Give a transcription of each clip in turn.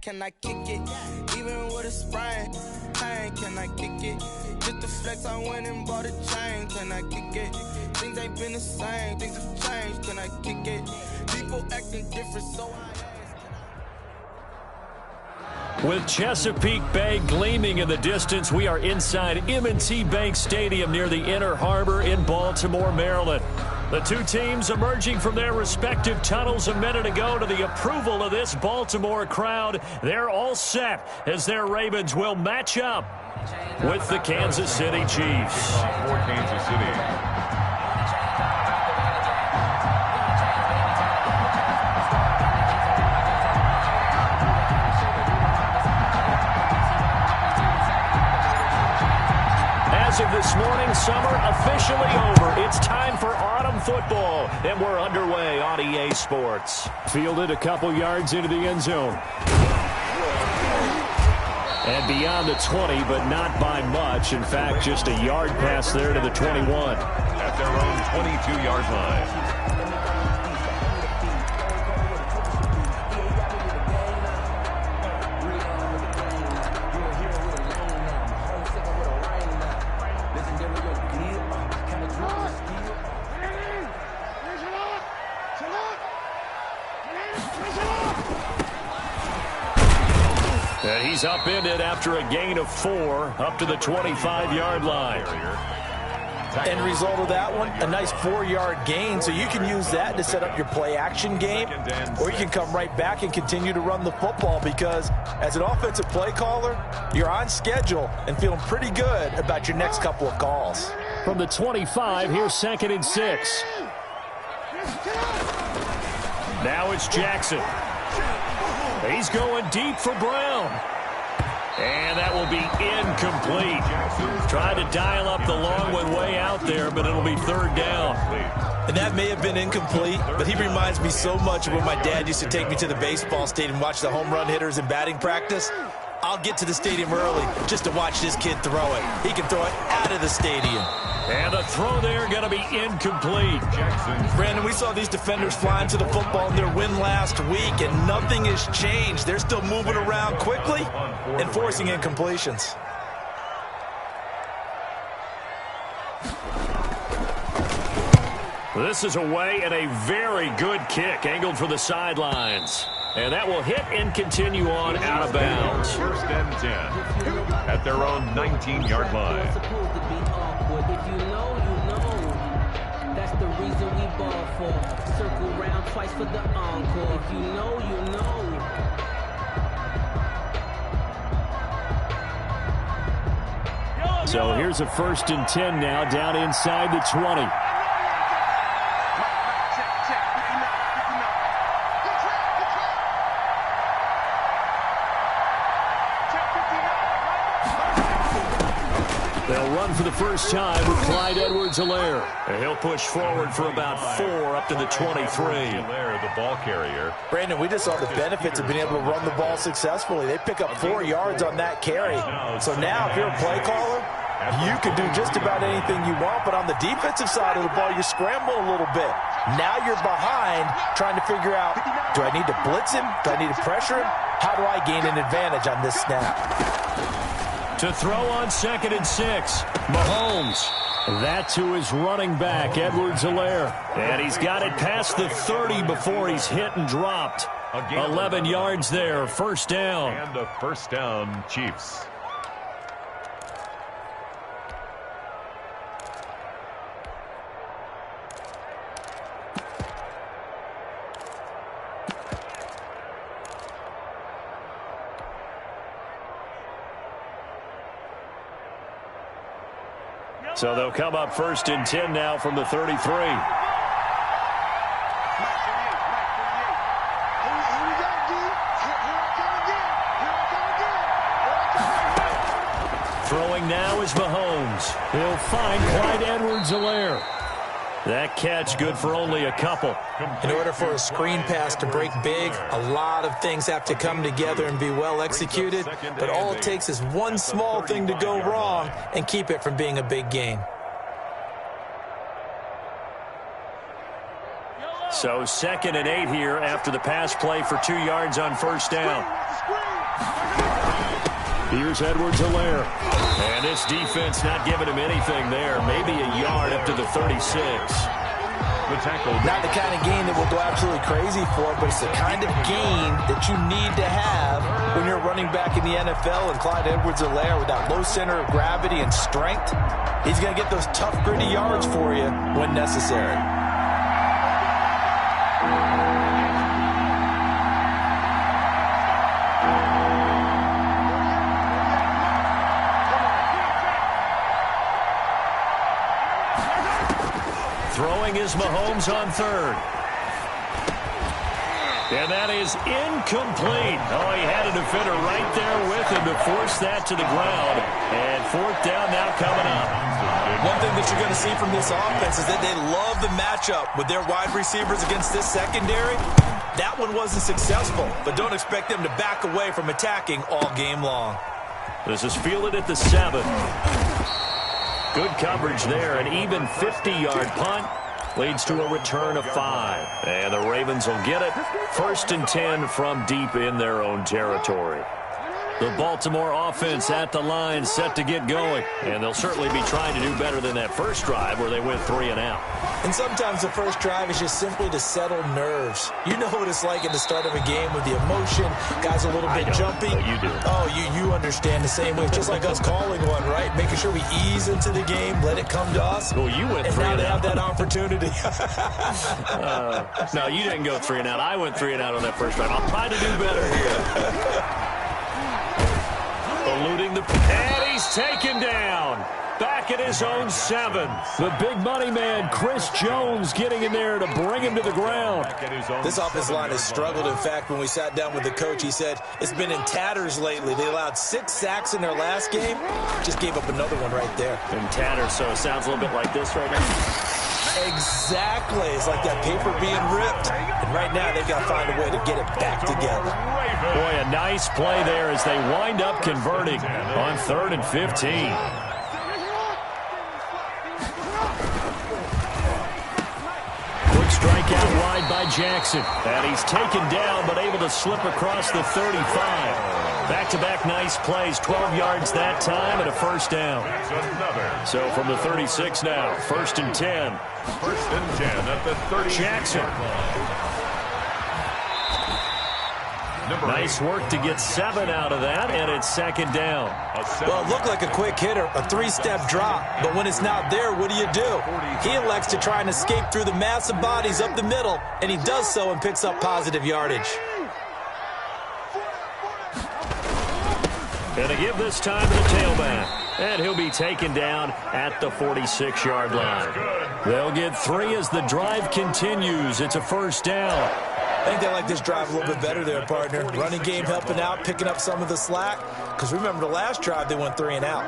can I kick it? Even with a sprain, pain, can I kick it? Just to flex, I went and bought a chain, can I kick it? Things ain't been the same, things have changed, can I kick it? People acting different, so I ask. With Chesapeake Bay gleaming in the distance, we are inside M&T Bank Stadium near the Inner Harbor in Baltimore, Maryland. The two teams emerging from their respective tunnels a minute ago to the approval of this Baltimore crowd. They're all set as their Ravens will match up with the Kansas City Chiefs. For Kansas City. As of this morning, summer officially over. It's time for autumn football, and we're underway on EA Sports. Fielded a couple yards into the end zone. And beyond the 20, but not by much. In fact, just a yard pass there to the 21. At their own 22-yard line. And he's upended after a gain of 4 up to the 25-yard line. End result of that one, a nice 4-yard gain, so you can use that to set up your play-action game, or you can come right back and continue to run the football because as an offensive play caller, you're on schedule and feeling pretty good about your next couple of calls. From the 25, here's 2nd and 6. Now it's Jackson. He's going deep for Brown. And that will be incomplete. Tried to dial up the long one way out there, but it'll be 3rd down. And that may have been incomplete, but he reminds me so much of when my dad used to take me to the baseball stadium and watch the home run hitters in batting practice. I'll get to the stadium early just to watch this kid throw it. He can throw it out of the stadium. And the throw there going to be incomplete. Brandon, we saw these defenders flying to the football in their win last week, and nothing has changed. They're still moving around quickly and forcing incompletions. This is away and a very good kick angled for the sidelines. And that will hit and continue on out of bounds. 1st and 10 at their own 19-yard line. If you know, you know. That's the reason we ball for. Circle round twice for the encore. If you know, you know. So here's a 1st and 10 now down inside the 20. They'll run for the first time with Clyde Edwards-Helaire. And he'll push forward for about 4 up to the 23. Helaire, the ball carrier. Brandon, we just saw the benefits of being able to run the ball successfully. They pick up 4 yards on that carry. So now if you're a play caller, you can do just about anything you want, but on the defensive side of the ball, you're scrambling a little bit. Now you're behind trying to figure out, do I need to blitz him? Do I need to pressure him? How do I gain an advantage on this snap? To throw on 2nd and 6, Mahomes. That to his running back, Edwards-Helaire. And he's got it past the 30 before he's hit and dropped. 11 yards there, 1st down. And a 1st down, Chiefs. So they'll come up 1st and 10 now from the 33. Throwing now is Mahomes. He'll find Clyde Edwards-Helaire. That catch good for only a couple. In order for a screen pass to break big, a lot of things have to come together and be well executed. But all it takes is one small thing to go wrong and keep it from being a big gain. So 2nd and 8 here after the pass play for 2 yards on 1st down. Here's Edwards-Helaire. And this defense not giving him anything there. Maybe a yard up to the 36. The tackle. Not the kind of gain that will go absolutely crazy for, but it's the kind of gain that you need to have when you're running back in the NFL. And Clyde Edwards-Helaire, with that low center of gravity and strength, he's going to get those tough, gritty yards for you when necessary. Throwing is Mahomes on third. And that is incomplete. Oh, he had a defender right there with him to force that to the ground. And fourth down now coming up. One thing that you're going to see from this offense is that they love the matchup with their wide receivers against this secondary. That one wasn't successful, but don't expect them to back away from attacking all game long. This is fielded at the 7. Good coverage there. An even 50-yard punt leads to a return of 5. And the Ravens will get it. 1st and 10 from deep in their own territory. The Baltimore offense at the line, set to get going. And they'll certainly be trying to do better than that first drive where they went 3 and out. And sometimes the first drive is just simply to settle nerves. You know what it's like at the start of a game with the emotion. Guys a little bit jumpy. You do. Oh, you understand the same way. It's just like us calling one, right? Making sure we ease into the game, let it come to us. Well, you went 3 and out. And now they have that opportunity. No, you didn't go 3 and out. I went 3 and out on that first drive. I'll try to do better here. Eluding the... And he's taken down. Back at his own 7. The big money man, Chris Jones, getting in there to bring him to the ground. This offensive line has struggled. In fact, when we sat down with the coach, he said it's been in tatters lately. They allowed 6 sacks in their last game. Just gave up another one right there. In tatters, so it sounds a little bit like this right now. Exactly. It's like that paper being ripped. And right now, they've got to find a way to get it back together. Boy, a nice play there as they wind up converting on 3rd and 15. Strike out wide by Jackson. And he's taken down, but able to slip across the 35. Back-to-back nice plays, 12 yards that time, and a first down. So from the 36 now, 1st and 10. 1st and 10 at the 30. Jackson. Nice work to get 7 out of that, and it's 2nd down. Well, it looked like a quick hitter, a 3-step drop, but when it's not there, what do? He elects to try and escape through the massive bodies up the middle, and he does so and picks up positive yardage. And to give this time to the tailback, and he'll be taken down at the 46-yard line. They'll get 3 as the drive continues. It's a first down. I think they like this drive a little bit better there, partner. Running game helping out, picking up some of the slack. Because remember the last drive, they went 3 and out.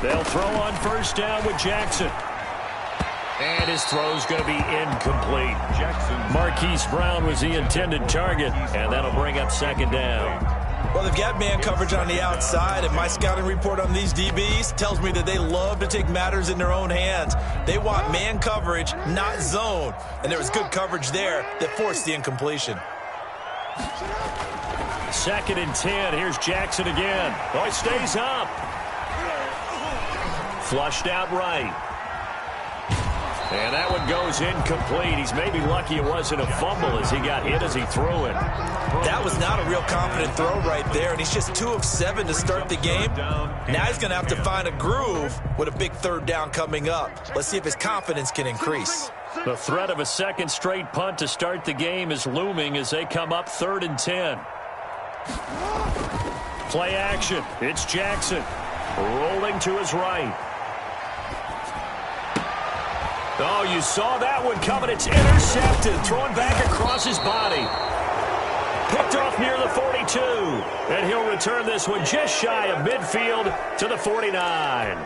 They'll throw on first down with Jackson. And his throw's going to be incomplete. Marquise Brown was the intended target, and that'll bring up 2nd down. Well, they've got man coverage on the outside, and my scouting report on these DBs tells me that they love to take matters in their own hands. They want man coverage, not zone. And there was good coverage there that forced the incompletion. 2nd and 10. Here's Jackson again. Oh, he stays up. Flushed out right. And that one goes incomplete. He's maybe lucky it wasn't a fumble as he got hit as he threw it. That was not a real confident throw right there, and he's just 2 of 7 to start the game. Now he's going to have to find a groove with a big 3rd down coming up. Let's see if his confidence can increase. The threat of a 2nd straight punt to start the game is looming as they come up 3rd and 10. Play action. It's Jackson rolling to his right. Oh, you saw that one coming. It's intercepted. Thrown back across his body. Picked off near the 42. And he'll return this one just shy of midfield to the 49.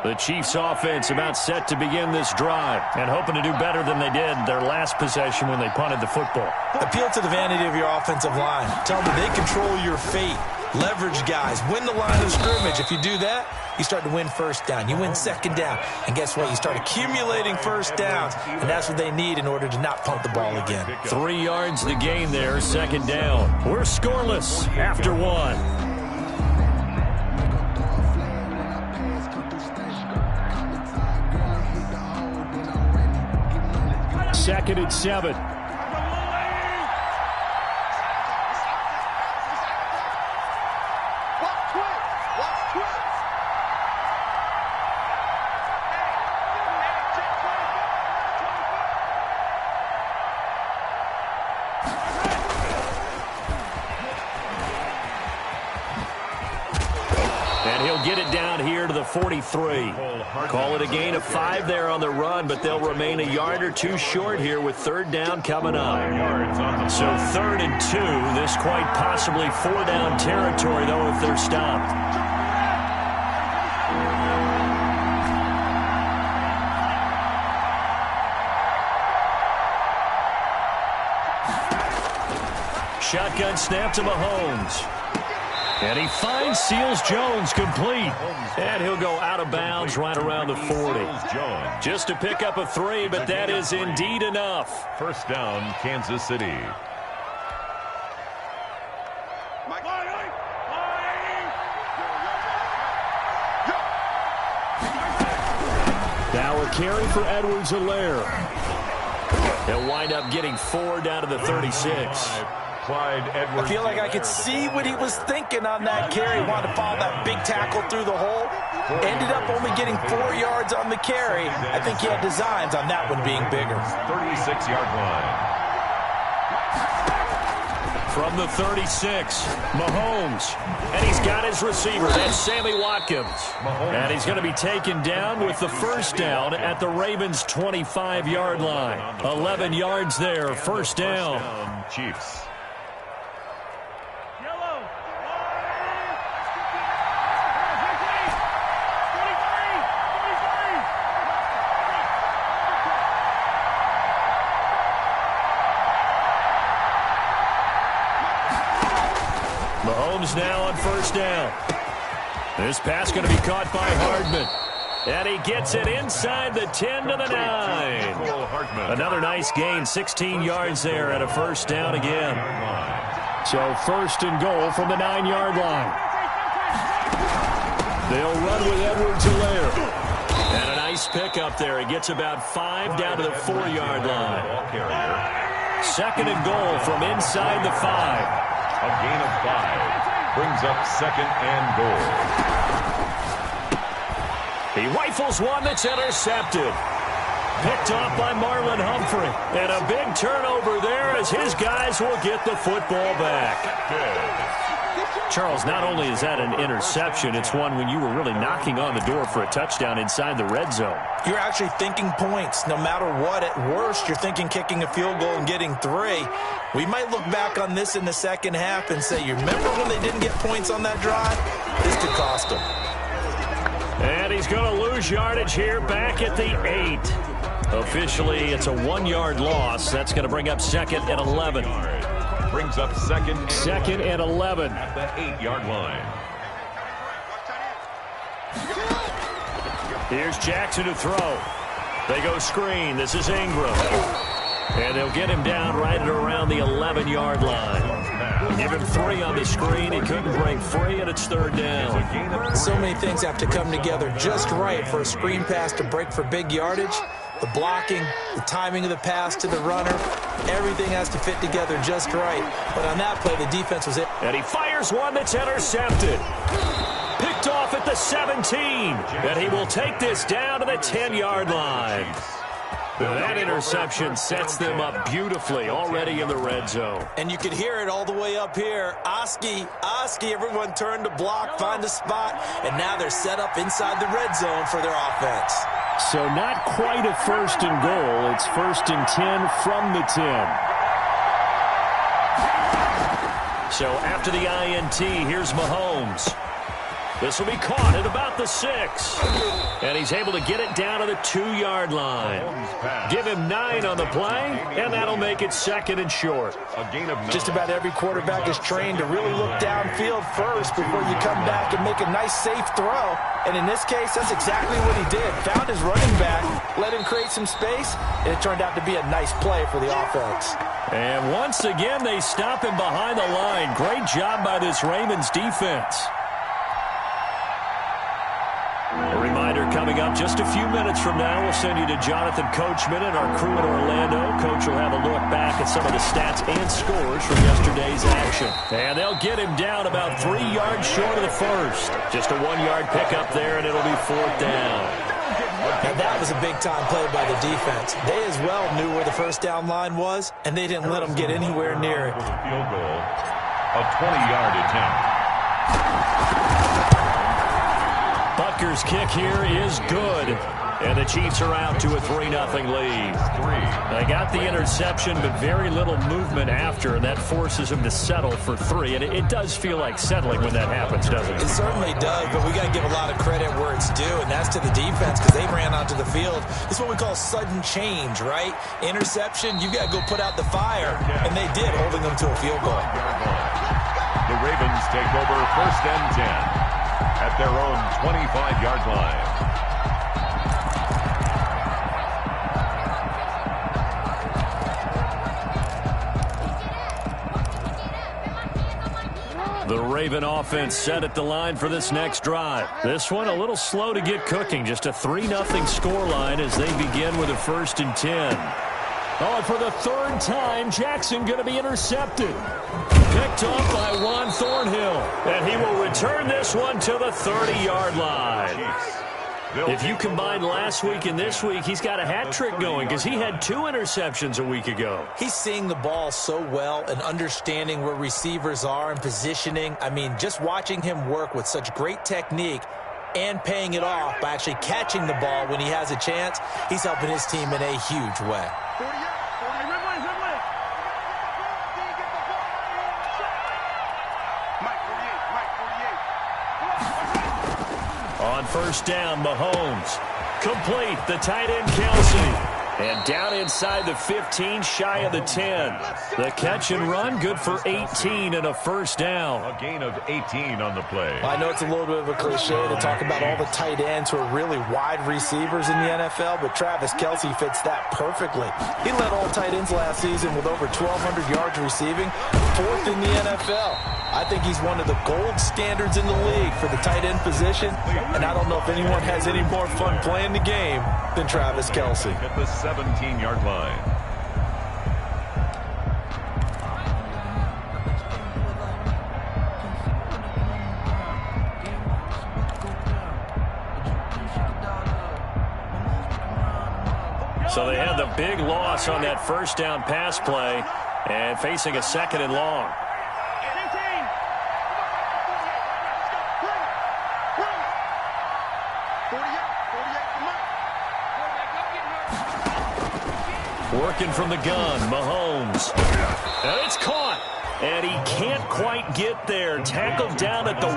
The Chiefs offense about set to begin this drive and hoping to do better than they did their last possession when they punted the football. Appeal to the vanity of your offensive line. Tell them they control your fate. Leverage guys. Win the line of scrimmage. If you do that, you start to win first down. You win second down. And guess what? You start accumulating first downs. And that's what they need in order to not punt the ball again. 3 yards to gain there, second down. We're scoreless after 1. Second and 7. And he'll get it down here to the 43. Call it a gain of 5 there on the run, but they'll remain a yard or 2 short here with third down coming up. So 3rd and 2. This quite possibly 4-down territory, though, if they're stopped. Shotgun snap to Mahomes. And he finds Seals-Jones complete. And he'll go out of bounds right around the 40. Just to pick up a 3, but that is indeed enough. First down, Kansas City. Now a carry for Edwards-Helaire. He'll wind up getting 4 down to the 36. I feel like I could see what he was thinking on that carry. Wanted to follow that big tackle through the hole. Ended up only getting 4 yards on the carry. I think he had designs on that one being bigger. 36-yard line. From the 36, Mahomes. And he's got his receiver. That's Sammy Watkins. And he's going to be taken down with the first down at the Ravens' 25-yard line. 11 yards there, first down. Chiefs. Mahomes now on first down. This pass going to be caught by Hardman. And he gets it inside the 10 to the 9. Another nice gain, 16 yards there and a first down again. So first and goal from the 9-yard line. They'll run with Edwards-Helaire. And a nice pickup there. He gets about 5 down to the 4-yard line. Second and goal from inside the 5. A gain of 5 brings up second and goal. He rifles one that's intercepted. Picked off by Marlon Humphrey. And a big turnover there as his guys will get the football back. Charles, not only is that an interception, it's one when you were really knocking on the door for a touchdown inside the red zone. You're actually thinking points. No matter what, at worst, you're thinking kicking a field goal and getting 3. We might look back on this in the second half and say, you remember when they didn't get points on that drive? This could cost them. And he's going to lose yardage here back at the 8. Officially, it's a 1-yard loss. That's going to bring up second and 11. Brings up second and 11. At the 8-yard line. Here's Jackson to throw. They go screen. This is Ingram. And they'll get him down right at around the 11-yard line. Give him 3 on the screen. He couldn't break free, and it's third down. So many things have to come together just right for a screen pass to break for big yardage. The blocking, the timing of the pass to the runner, everything has to fit together just right. But on that play, the defense was it. And he fires one that's intercepted. Picked off at the 17. And he will take this down to the 10-yard line. That interception sets them up beautifully already in the red zone. And you could hear it all the way up here. Oski, everyone turned to block, find a spot, and now they're set up inside the red zone for their offense. So not quite a first and goal. It's first and 10 from the 10. So after the INT, here's Mahomes. This will be caught at about the 6. And he's able to get it down to the 2-yard line. Give him 9 on the play, and that'll make it 2nd and short. Just about every quarterback is trained to really look downfield first before you come back and make a nice, safe throw. And in this case, that's exactly what he did. Found his running back, let him create some space, and it turned out to be a nice play for the offense. And once again, they stop him behind the line. Great job by this Ravens defense. A reminder coming up just a few minutes from now, we'll send you to Jonathan Coachman and our crew in Orlando. Coach will have a look back at some of the stats and scores from yesterday's action. And they'll get him down about 3 yards short of the first. Just a 1-yard pickup there, and it'll be 4th down. And that was a big-time play by the defense. They as well knew where the first down line was, and they didn't let them get anywhere near it. Field goal, a 20-yard attempt. Butker's kick here is good. And the Chiefs are out to a 3-0 lead. They got the interception, but very little movement after, and that forces them to settle for 3. And it does feel like settling when that happens, doesn't it? It certainly does, but we got to give a lot of credit where it's due, and that's to the defense because they ran onto the field. It's what we call sudden change, right? Interception, you got to go put out the fire, and they did, holding them to a field goal. The Ravens take over 1st and 10 at their own 25-yard line. The Raven offense set at the line for this next drive. This one a little slow to get cooking. Just a 3-0 scoreline as they begin with a 1st and 10. Oh, and for the 3rd time, Jackson going to be intercepted. Picked off by Juan Thornhill. And he will return this one to the 30-yard line. If you combine last week and this week, he's got a hat trick going because he had 2 interceptions a week ago. He's seeing the ball so well and understanding where receivers are and positioning. I mean, just watching him work with such great technique and paying it off by actually catching the ball when he has a chance, he's helping his team in a huge way. On 1st down, Mahomes. Complete, the tight end, Kelsey. And down inside the 15, shy of the 10. The catch and run, good for 18 and a 1st down. A gain of 18 on the play. I know it's a little bit of a cliche to talk about all the tight ends who are really wide receivers in the NFL, but Travis Kelsey fits that perfectly. He led all tight ends last season with over 1,200 yards receiving, 4th in the NFL. I think he's one of the gold standards in the league for the tight end position, and I don't know if anyone has any more fun playing the game than Travis Kelsey. At the 17-yard line. So they had the big loss on that 1st down pass play and facing a 2nd and long. Working from the gun, Mahomes. And it's caught. And he can't quite get there. Tackled down at the 1.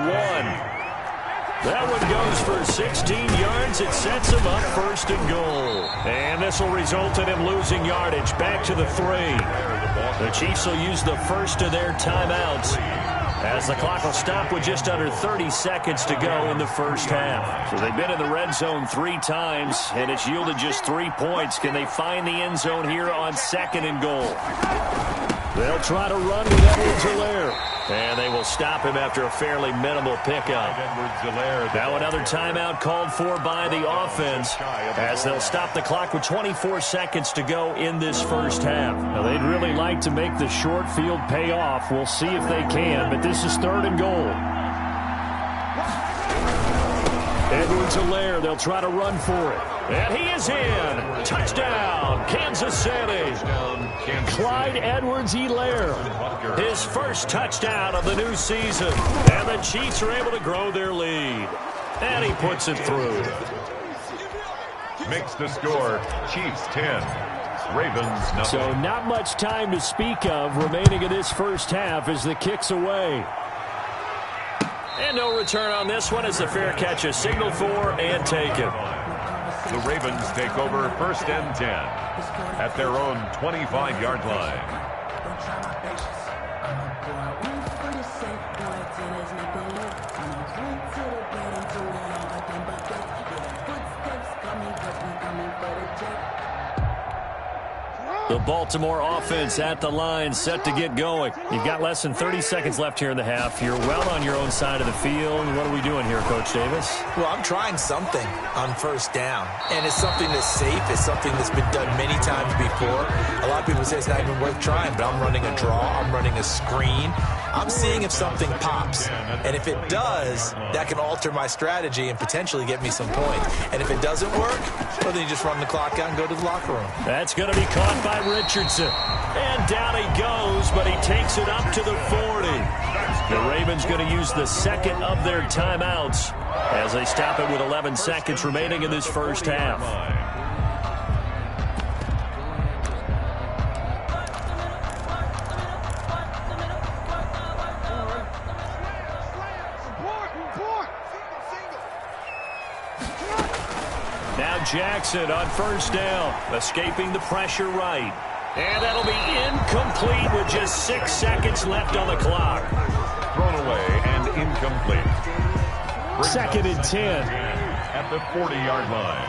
That one goes for 16 yards. It sets him up 1st and goal. And this will result in him losing yardage. Back to the 3. The Chiefs will use the first of their timeouts as the clock will stop with just under 30 seconds to go in the 1st half. So they've been in the red zone 3 times, and it's yielded just 3 points. Can they find the end zone here on 2nd and goal? They'll try to run with Edwards-Helaire. And they will stop him after a fairly minimal pickup. Now another timeout called for by the offense as they'll stop the clock with 24 seconds to go in this 1st half. Now they'd really like to make the short field pay off. We'll see if they can, but this is 3rd and goal. Edwards-Helaire, they'll try to run for it. And he is in. Touchdown, Kansas City. Clyde Edwards-Helaire, his 1st touchdown of the new season. And the Chiefs are able to grow their lead. And he puts it through. Makes the score, Chiefs 10, Ravens 0. So not much time to speak of remaining in this 1st half as the kick's away. And no return on this one as the fair catch is signaled for and taken. The Ravens take over 1st and 10 at their own 25-yard line. The Baltimore offense at the line, set to get going. You've got less than 30 seconds left here in the half. You're well on your own side of the field. What are we doing here, Coach Davis? Well, I'm trying something on 1st down, and it's something that's safe. It's something that's been done many times before. A lot of people say it's not even worth trying, but I'm running a draw. I'm running a screen. I'm seeing if something pops, and if it does, that can alter my strategy and potentially get me some points. And if it doesn't work, well, then you just run the clock out and go to the locker room. That's going to be caught by Richardson. And down he goes, but he takes it up to the 40. The Ravens going to use the second of their timeouts as they stop it with 11 seconds remaining in this first half. Now Jackson on 1st down, escaping the pressure right. And that'll be incomplete with just 6 seconds left on the clock. Thrown away and incomplete. 2nd and 10. At the 40-yard line.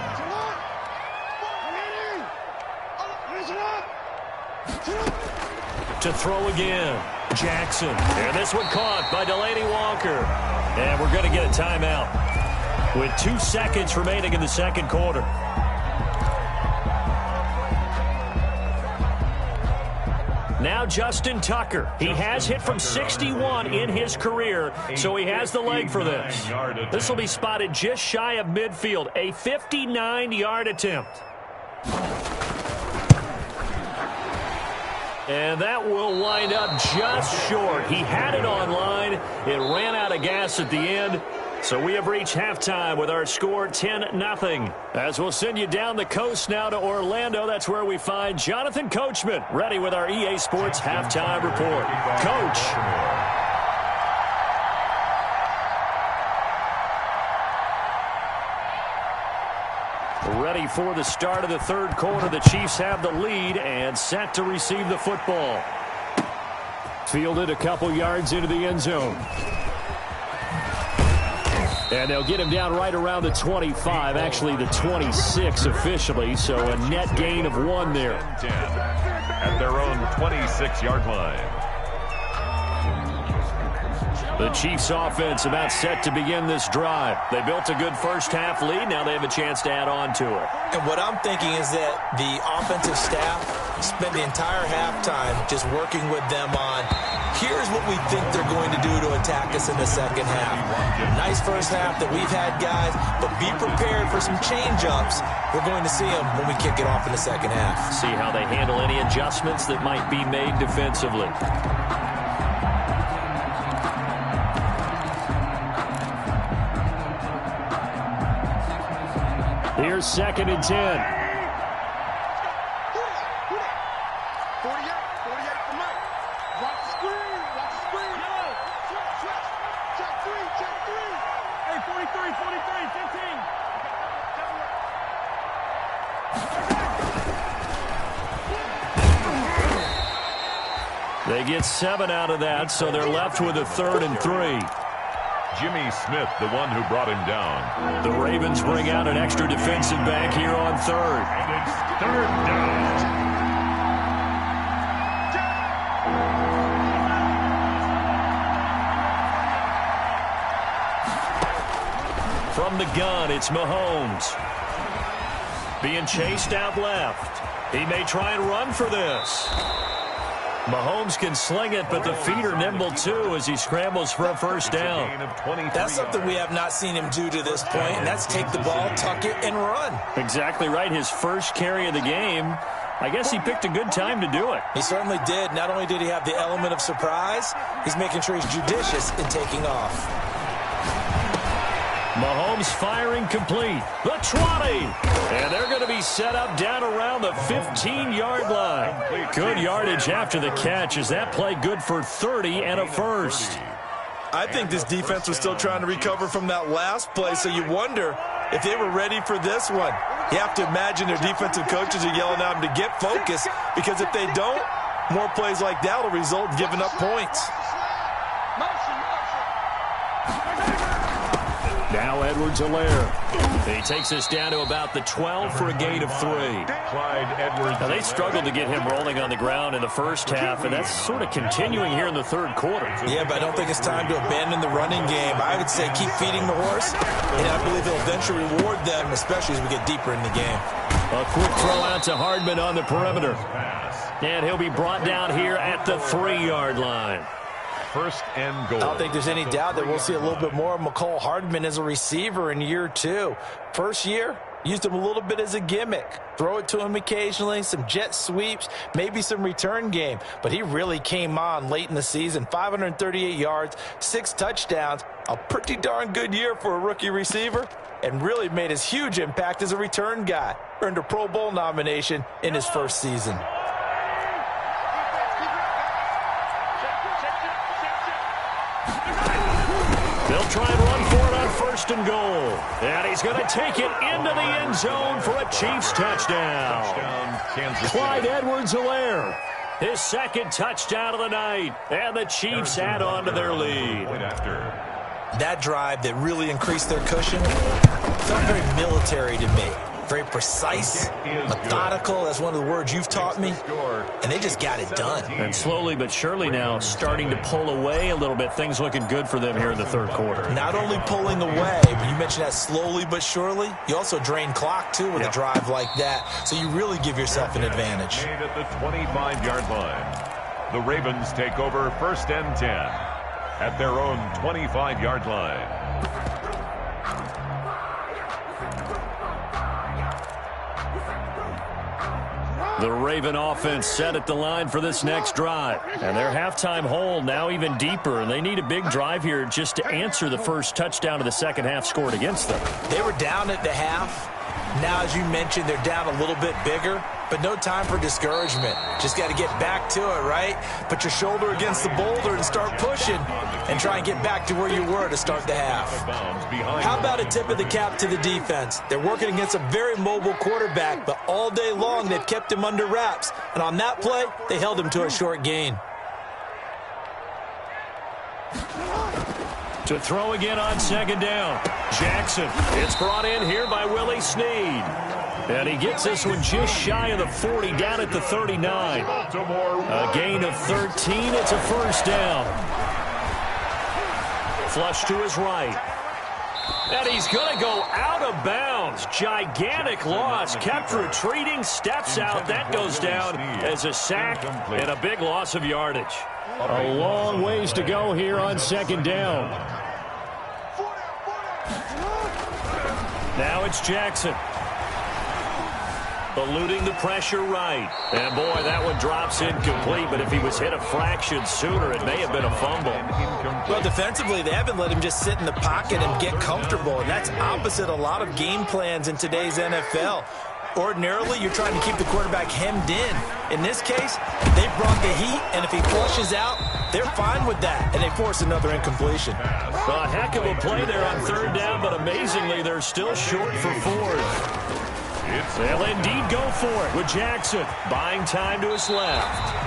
To throw again, Jackson. And this one caught by Delaney Walker. And we're going to get a timeout with 2 seconds remaining in the second quarter. Now Justin Tucker. He has hit from 61 in his career, so he has the leg for this. This will be spotted just shy of midfield, a 59-yard attempt. And that will wind up just short. He had it on line. It ran out of gas at the end. So we have reached halftime with our score 10-0. As we'll send you down the coast now to Orlando, that's where we find Jonathan Coachman ready with our EA Sports halftime report. Coach. Ready for the start of the third quarter. The Chiefs have the lead and set to receive the football. Fielded a couple yards into the end zone. And they'll get him down right around the 25, actually the 26 officially, so a net gain of 1 there. At their own 26-yard line. The Chiefs offense about set to begin this drive. They built a good first half lead. Now they have a chance to add on to it. And what I'm thinking is that the offensive staff spent the entire halftime just working with them on, here's what we think they're going to do to attack us in the second half. Nice first half that we've had, guys, but be prepared for some change-ups. We're going to see them when we kick it off in the second half. See how they handle any adjustments that might be made defensively. Here's 2nd and 10. 48 for Mike. Watch the screen. Watch the screen. Check 3. Hey, 43, 15. They get 7 out of that, so they're left with a 3rd and 3. Jimmy Smith, the one who brought him down. The Ravens bring out an extra defensive back here on 3rd. And it's 3rd down. From the gun, it's Mahomes. Being chased out left. He may try and run for this. Mahomes can sling it, but the feet are nimble too as he scrambles for a 1st down. That's something we have not seen him do to this point, and that's take the ball, tuck it, and run. Exactly right. His first carry of the game. I guess he picked a good time to do it. He certainly did. Not only did he have the element of surprise, he's making sure he's judicious in taking off. Mahomes firing complete. The 20. And they're going to be set up down around the 15-yard line. Good yardage after the catch. Is that play good for 30 and a 1st? I think this defense was still trying to recover from that last play, so you wonder if they were ready for this one. You have to imagine their defensive coaches are yelling at them to get focused, because if they don't, more plays like that will result in giving up points. Now Edwards-Helaire. He takes us down to about the 12 for a gain of 3. Clyde Edwards. Now, they struggled to get him rolling on the ground in the first half, and that's sort of continuing here in the third quarter. Yeah, but I don't think it's time to abandon the running game. I would say keep feeding the horse, and I believe it'll eventually reward them, especially as we get deeper in the game. A quick throw out to Hardman on the perimeter. And he'll be brought down here at the 3-yard line. First and goal. I don't think there's any doubt that we'll see a little bit more of McCole Hardman as a receiver in year 2. First year, used him a little bit as a gimmick. Throw it to him occasionally, some jet sweeps, maybe some return game. But he really came on late in the season. 538 yards, 6 touchdowns. A pretty darn good year for a rookie receiver. And really made his huge impact as a return guy. Earned a Pro Bowl nomination in his first season. They'll try and run for it on first and goal. And he's going to take it into the end zone for a Chiefs touchdown. Clyde Edwards-Helaire, his second touchdown of the night. And the Chiefs add on to their lead. That drive that really increased their cushion felt very military to me. Very precise, methodical. That's one of the words you've taught me. And they just got it done. And slowly but surely now starting to pull away a little bit. Things looking good for them here in the third quarter. Not only pulling away, but you mentioned that slowly but surely. You also drain clock, too, with a drive like that. So you really give yourself an advantage. Made at the 25-yard line. The Ravens take over first and 10 at their own 25-yard line. The Raven offense set at the line for this next drive. And their halftime hole now even deeper. And they need a big drive here just to answer the first touchdown of the second half scored against them. They were down at the half. Now, as you mentioned, they're down a little bit bigger. But no time for discouragement. Just got to get back to it, right? Put your shoulder against the boulder and start pushing. And try and get back to where you were to start the half. How about a tip of the cap to the defense? They're working against a very mobile quarterback, but all day long they've kept him under wraps. And on that play, they held him to a short gain. To throw again on second down. Jackson. It's brought in here by Willie Snead. And he gets this one just shy of the 40, down at the 39. A gain of 13. It's a first down. Flush to his right. And he's going to go out of bounds. Gigantic loss. Kept retreating. Steps out. That goes down as a sack and a big loss of yardage. A long ways to go here on second down. Now it's Jackson. Eluding the pressure right. And, boy, that one drops incomplete. But if he was hit a fraction sooner, it may have been a fumble. Well, defensively, they haven't let him just sit in the pocket and get comfortable. And that's opposite a lot of game plans in today's NFL. Ordinarily, you're trying to keep the quarterback hemmed in. In this case, they brought the heat, and if he flushes out, they're fine with that, and they force another incompletion. Well, a heck of a play there on third down, but amazingly, they're still short for fourth. They'll indeed go for it with Jackson buying time to his left.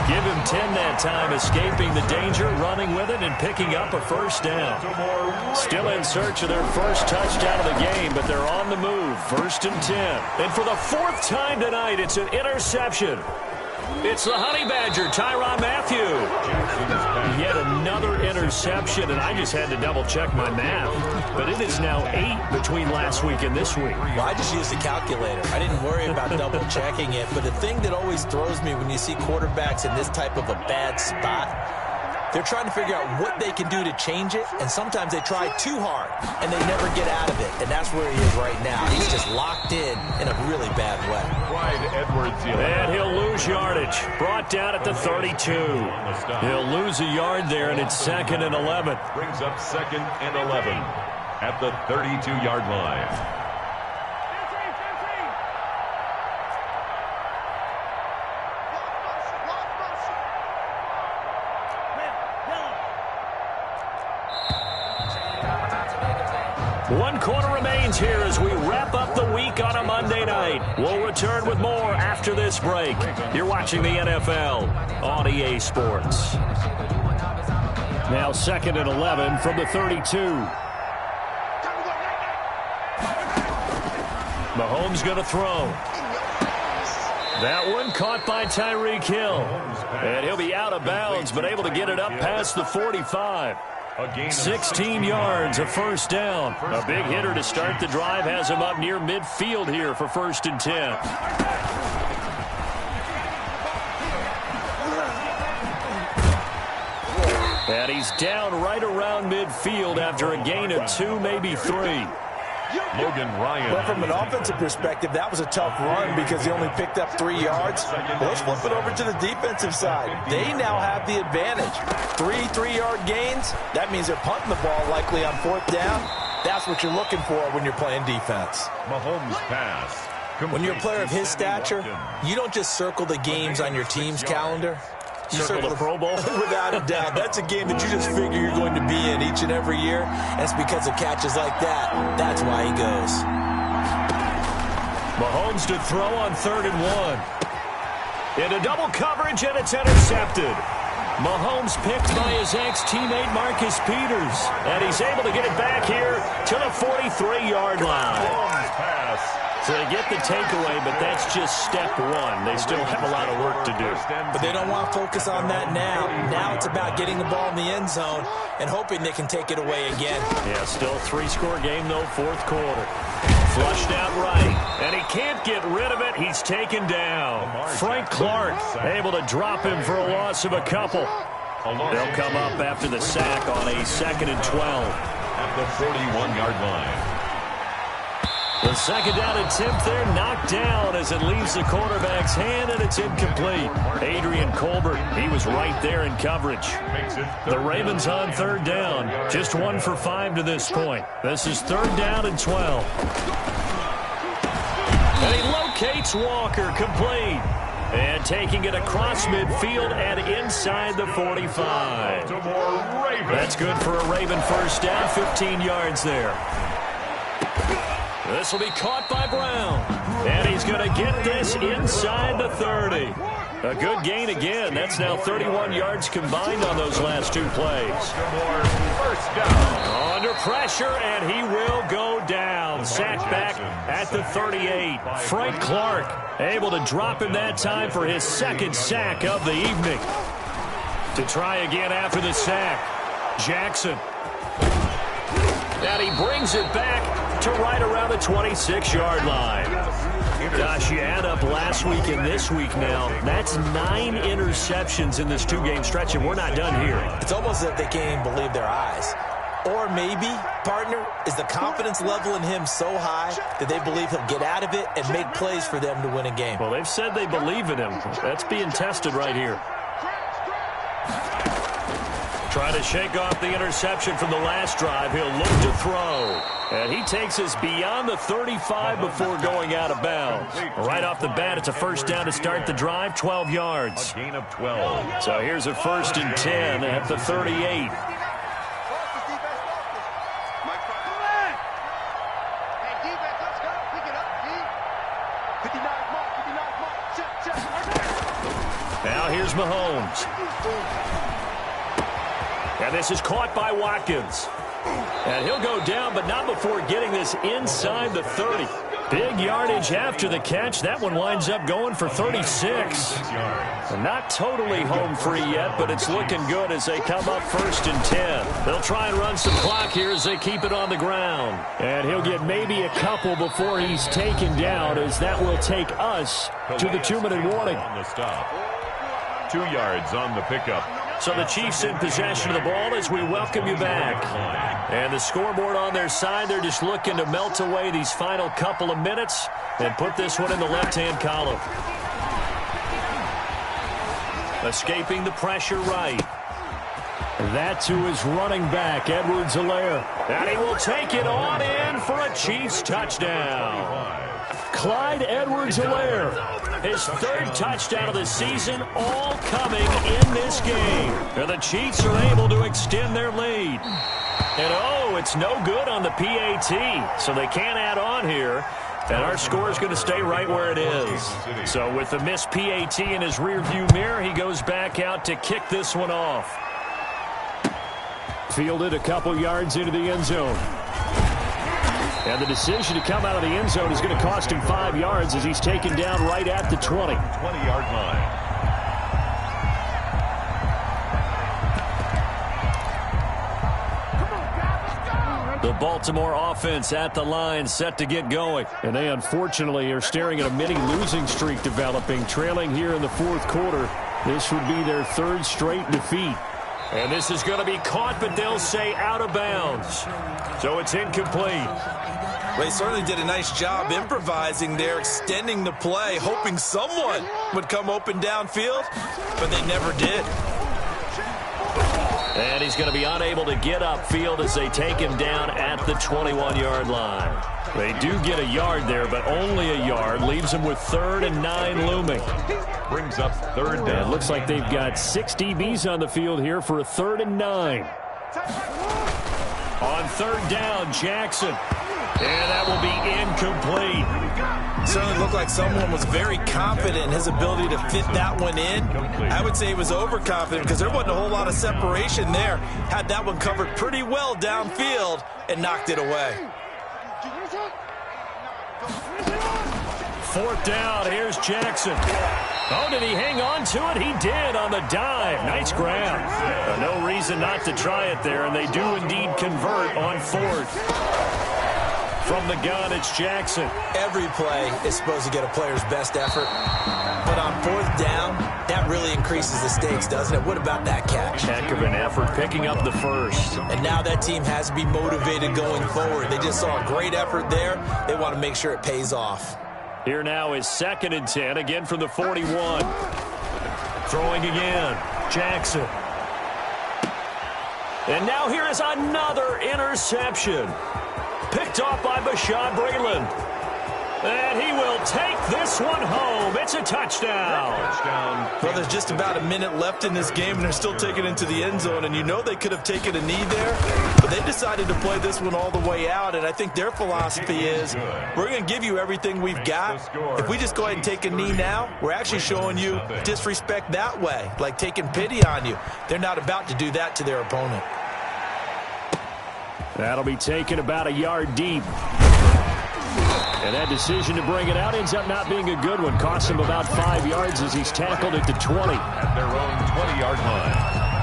Give him 10 that time, escaping the danger, running with it, and picking up a first down. Still in search of their first touchdown of the game, but they're on the move. First and 10. And for the fourth time tonight, it's an interception. It's the Honey Badger, Tyrann Mathieu. Yet another interception, and I just had to double-check my math. But it is now 8 between last week and this week. Well, I just used the calculator. I didn't worry about double-checking it. But the thing that always throws me when you see quarterbacks in this type of a bad spot, they're trying to figure out what they can do to change it, and sometimes they try too hard, and they never get out of it. And that's where he is right now. He's just locked in a really bad way. And he'll lose yardage. Brought down at the 32. He'll lose a yard there, and it's 2nd and 11. Brings up 2nd and 11 at the 32-yard line. 1 quarter remains here as we wrap up the week on a Monday night. We'll return with more after this break. You're watching the NFL on EA Sports. Now 2nd and 11 from the 32. Mahomes going to throw. That one caught by Tyreek Hill. And he'll be out of bounds, but able to get it up past the 45. 16 yards, a first down. A big hitter to start the drive has him up near midfield here for 1st and 10. And he's down right around midfield after a gain of 2, maybe 3. Logan Ryan. Well, from an offensive perspective, that was a tough run because he only picked up 3 yards. Well, let's flip it over to the defensive side. They now have the advantage. 3 3-yard gains. That means they're punting the ball likely on 4th down. That's what you're looking for when you're playing defense. Mahomes pass. When you're a player of his stature, you don't just circle the games on your team's calendar. You circle the Pro Bowl? Without a doubt. That's a game that you just figure you're going to be in each and every year. And it's because of catches like that. That's why he goes. Mahomes to throw on 3rd and 1. Into double coverage, and it's intercepted. Mahomes picked by his ex-teammate Marcus Peters. And he's able to get it back here to the 43-yard line. Pass. So they get the takeaway, but that's just step 1. They still have a lot of work to do. But they don't want to focus on that now. Now it's about getting the ball in the end zone and hoping they can take it away again. Yeah, still a 3-score game, though, 4th quarter. Flushed out right, and he can't get rid of it. He's taken down. Frank Clark able to drop him for a loss of a couple. They'll come up after the sack on a 2nd and 12. At the 41-yard line. The 2nd down attempt there knocked down as it leaves the quarterback's hand, and it's incomplete. Adrian Colbert, he was right there in coverage. The Ravens on 3rd down. Just 1 for 5 to this point. This is 3rd down and 12. And he locates Walker, complete. And taking it across midfield and inside the 45. That's good for a Raven first down, 15 yards there. This will be caught by Brown. And he's going to get this inside the 30. A good gain again. That's now 31 yards combined on those last 2 plays. First down. Under pressure, and he will go down. Sacked back at the 38. Frank Clark able to drop him that time for his 2nd sack of the evening. To try again after the sack. Jackson. And he brings it back to right around the 26-yard line. Gosh, you add up last week and this week now. That's 9 interceptions in this 2-game stretch, and we're not done here. It's almost as if they can't even believe their eyes. Or maybe, partner, is the confidence level in him so high that they believe he'll get out of it and make plays for them to win a game. Well, they've said they believe in him. That's being tested right here. Trying to shake off the interception from the last drive. He'll look to throw. And he takes us beyond the 35 before going out of bounds. Right off the bat, it's a first down to start the drive, 12 yards. A gain of 12. So here's a 1st and 10 at the 38. Now here's Mahomes. And this is caught by Watkins. And he'll go down, but not before getting this inside the 30. Big yardage after the catch. That one winds up going for 36. And not totally home free yet, but it's looking good as they come up 1st and 10. They'll try and run some clock here as they keep it on the ground. And he'll get maybe a couple before he's taken down, as that will take us to the 2-minute warning. On the stop. 2 yards on the pickup. So the Chiefs in possession of the ball as we welcome you back. And the scoreboard on their side, they're just looking to melt away these final couple of minutes and put this one in the left-hand column. Escaping the pressure right. That to his running back, Edwards-Helaire. And he will take it on in for a Chiefs touchdown. Clyde Edwards-Helaire, his 3rd touchdown of the season, all coming in this game. And the Chiefs are able to extend their lead. And oh, it's no good on the PAT, so they can't add on here. And our score is going to stay right where it is. So with the missed PAT in his rearview mirror, he goes back out to kick this one off. Fielded a couple yards into the end zone. And the decision to come out of the end zone is going to cost him 5 yards as he's taken down right at the 20. 20-yard line. The Baltimore offense at the line, set to get going. And they unfortunately are staring at a mini losing streak developing, trailing here in the fourth quarter. This would be their third straight defeat. And this is going to be caught, but they'll say out of bounds. So it's incomplete. Well, they certainly did a nice job improvising there, extending the play, hoping someone would come open downfield, but they never did. And he's going to be unable to get upfield as they take him down at the 21-yard line. They do get a yard there, but only a yard. Leaves them with 3rd and 9 looming. Brings up 3rd down. It looks like they've got 6 DBs on the field here for a 3rd and 9. On 3rd down, Jackson. And that will be incomplete. Certainly looked like someone was very confident in his ability to fit that one in. I would say he was overconfident because there wasn't a whole lot of separation there. Had that one covered pretty well downfield and knocked it away. 4th down, here's Jackson. Oh, did he hang on to it? He did on the dive. Nice grab. No reason not to try it there, and they do indeed convert on 4th. From the gun, it's Jackson. Every play is supposed to get a player's best effort. But on 4th down, that really increases the stakes, doesn't it? What about that catch? Heck of an effort picking up the first. And now that team has to be motivated going forward. They just saw a great effort there. They want to make sure it pays off. Here now is 2nd and 10, again from the 41. Throwing again, Jackson. And now here is another interception. Picked off by Bashaud Breeland. And he will take this one home. It's a touchdown. Well, there's just about a minute left in this game, and they're still taking it into the end zone. And you know they could have taken a knee there, but they decided to play this one all the way out. And I think their philosophy is, we're going to give you everything we've got. If we just go ahead and take a knee now, we're actually showing you disrespect that way, like taking pity on you. They're not about to do that to their opponent. That'll be taken about a yard deep. And that decision to bring it out ends up not being a good one. Costs him about 5 yards as he's tackled at the 20. At their own 20-yard line.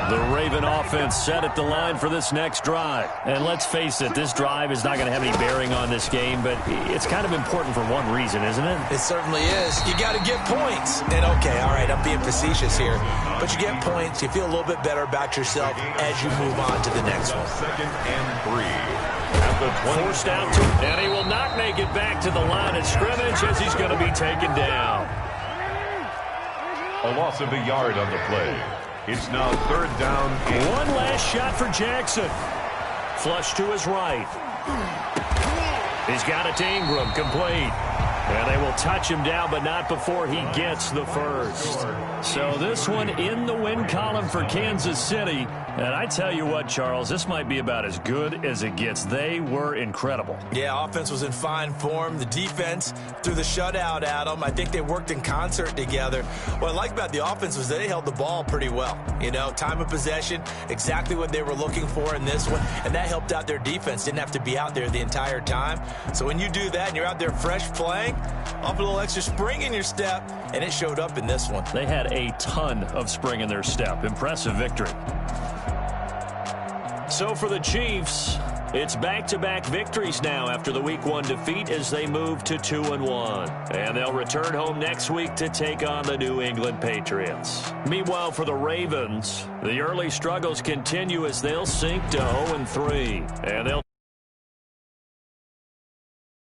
The Raven offense set at the line for this next drive. And let's face it, this drive is not going to have any bearing on this game, but it's kind of important for one reason, isn't it? It certainly is. You got to get points. And okay, all right, I'm being facetious here, but you get points, you feel a little bit better about yourself as you move on to the next one. 2nd and 3. At the 20. Forced out to, and he will not make it back to the line of scrimmage as he's going to be taken down. A loss of a yard on the play. It's now 3rd down. One last shot for Jackson. Flush to his right. He's got it to Ingram, complete. And they will touch him down, but not before he gets the first. So this one in the win column for Kansas City. And I tell you what, Charles, this might be about as good as it gets. They were incredible. Yeah, offense was in fine form. The defense threw the shutout at them. I think they worked in concert together. What I like about the offense was they held the ball pretty well. You know, time of possession, exactly what they were looking for in this one. And that helped out their defense. Didn't have to be out there the entire time. So when you do that and you're out there fresh playing, up a little extra spring in your step, and it showed up in this one. They had a ton of spring in their step. Impressive victory. So for the Chiefs, it's back-to-back victories now after the Week 1 defeat as they move to 2-1. And they'll return home next week to take on the New England Patriots. Meanwhile, for the Ravens, the early struggles continue as they'll sink to 0-3. And they'll